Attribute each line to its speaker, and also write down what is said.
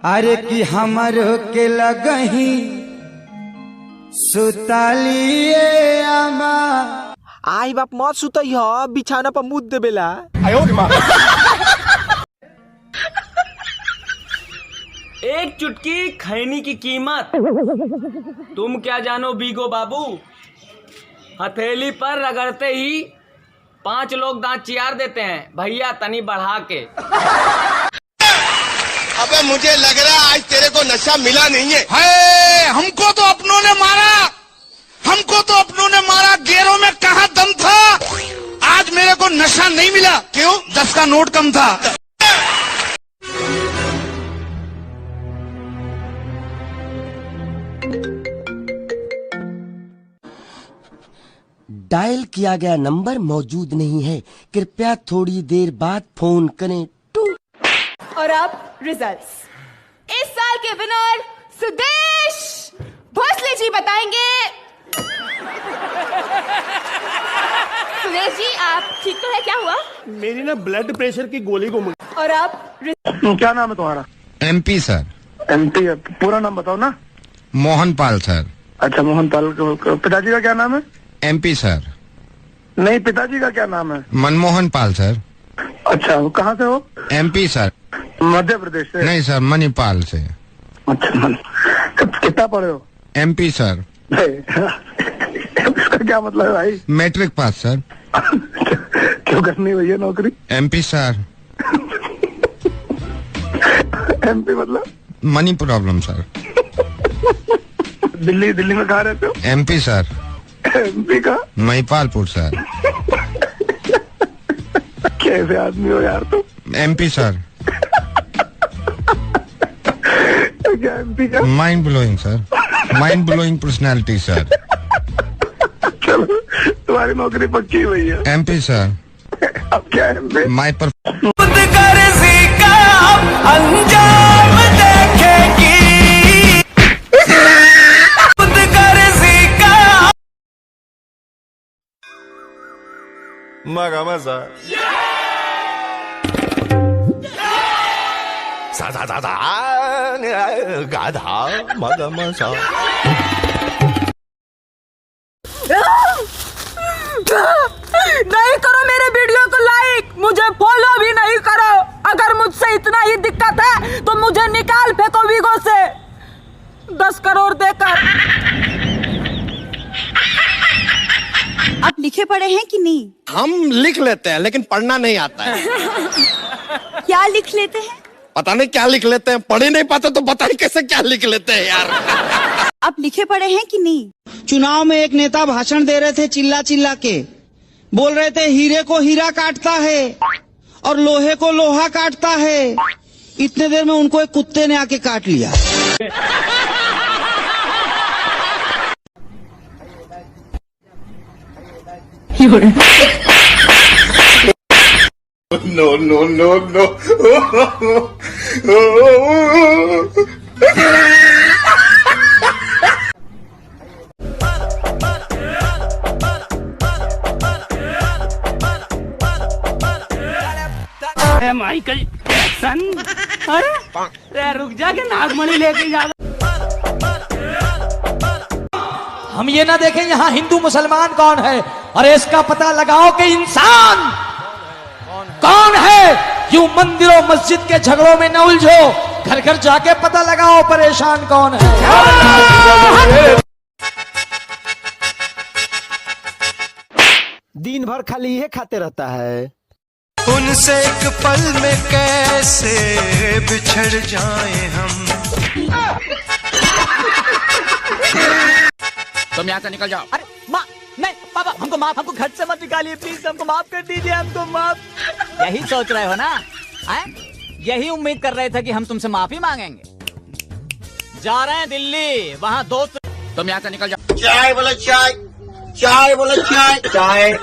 Speaker 1: अरे कि हमरो के लगही सुतालिए आमा।
Speaker 2: आई बाप मत सुतई ह बिछाना पर मुद देबेला।
Speaker 3: एक चुटकी खैनी की कीमत तुम क्या जानो बीगो बाबू। हथेली पर रगड़ते ही 5 लोग दांत चियार देते हैं। भैया तनी बढ़ा के।
Speaker 4: अबे मुझे लग रहा है आज तेरे को नशा मिला नहीं है।
Speaker 5: हमको तो अपनों ने मारा, गेरों में कहाँ दम था। आज मेरे को नशा नहीं मिला। क्यों? 10 का नोट कम था।
Speaker 6: डायल किया गया नंबर मौजूद नहीं है, कृपया थोड़ी देर बाद फोन करें।
Speaker 7: और अब रिजल्ट्स। इस साल के विनर सुदेश भोसले जी बताएंगे। सुदेश जी आप ठीक तो है? क्या हुआ?
Speaker 8: मेरी ना ब्लड प्रेशर की गोली को।
Speaker 7: और अब
Speaker 5: क्या नाम है तुम्हारा?
Speaker 9: MP sir.
Speaker 5: MP? पूरा नाम बताओ ना।
Speaker 9: मोहन पाल सर।
Speaker 5: अच्छा मोहन पाल। पिताजी का क्या नाम है?
Speaker 9: MP sir.
Speaker 5: नहीं, पिताजी का क्या नाम है?
Speaker 9: मनमोहन पाल सर।
Speaker 5: अच्छा, वो कहाँ से हो?
Speaker 9: MP sir.
Speaker 5: मध्य प्रदेश से?
Speaker 9: नहीं सर, मणिपाल से।
Speaker 5: अच्छा, कितना पढ़े हो?
Speaker 9: MP sir.
Speaker 5: इसका क्या मतलब है भाई?
Speaker 9: Matric pass sir.
Speaker 5: क्यों करनी हुई है नौकरी?
Speaker 9: MP sir.
Speaker 5: MP मतलब?
Speaker 9: Money problem sir.
Speaker 5: दिल्ली में कहाँ रहते हो?
Speaker 9: MP sir.
Speaker 5: MP का?
Speaker 9: महिपालपुर सर।
Speaker 5: कैसे आदमी हो यार तुम?
Speaker 9: MP sir.
Speaker 5: क्या MP का?
Speaker 9: Mind blowing sir. Mind blowing personality sir.
Speaker 5: चलो तुम्हारी नौकरी पक्की हुई है।
Speaker 9: MP sir.
Speaker 5: अब क्या है MP?
Speaker 9: माई पर
Speaker 1: अंजाम देखेगी।
Speaker 4: मगा मजा गाधा मगा मजा।
Speaker 7: नहीं करो मेरे वीडियो को लाइक, मुझे फॉलो भी नहीं करो। अगर मुझसे इतना ही दिक्कत है तो मुझे निकाल फेंको वीगो से 10 करोड़ देकर।
Speaker 10: आप लिखे पढ़े हैं कि नहीं?
Speaker 4: हम लिख लेते हैं लेकिन पढ़ना नहीं आता है।
Speaker 10: क्या लिख लेते हैं?
Speaker 4: पता नहीं क्या लिख लेते हैं, पढ़ ही नहीं पाते तो पता नहीं कैसे क्या लिख लेते हैं यार।
Speaker 10: आप लिखे पढ़े हैं कि नहीं?
Speaker 1: चुनाव में एक नेता भाषण दे रहे थे, चिल्ला चिल्ला के बोल रहे थे हीरे को हीरा काटता है और लोहे को लोहा काटता है। इतने देर में उनको एक कुत्ते ने आके काट लिया।
Speaker 4: No, no, no, no.
Speaker 3: Michael Jackson. अरे रुक जा के नागमणि लेके जा।
Speaker 1: हम ये ना देखें यहाँ हिंदू मुसलमान कौन है, अरे इसका पता लगाओ कि इंसान कौन है। यूं मंदिरों मस्जिद के झगड़ों में न उलझो, घर घर जाके पता लगाओ परेशान कौन है।
Speaker 2: दिन भर खाली ये खाते रहता है।
Speaker 1: उनसे एक पल में कैसे बिछड़ जाए हम।
Speaker 3: तुम यहाँ से निकल जाओ।
Speaker 7: अरे माँ नहीं पापा, हमको घर से मत निकालिए प्लीज, हमको माफ कर दीजिए, हमको माफ।
Speaker 3: यही सोच रहे हो ना? यही उम्मीद कर रहे थे कि हम तुमसे माफी मांगेंगे। जा रहे हैं दिल्ली, वहाँ दोस्त। तुम यहाँ से निकल जाओ।
Speaker 4: चाय बोलो चाय, चाय बोलो चाय, चाय।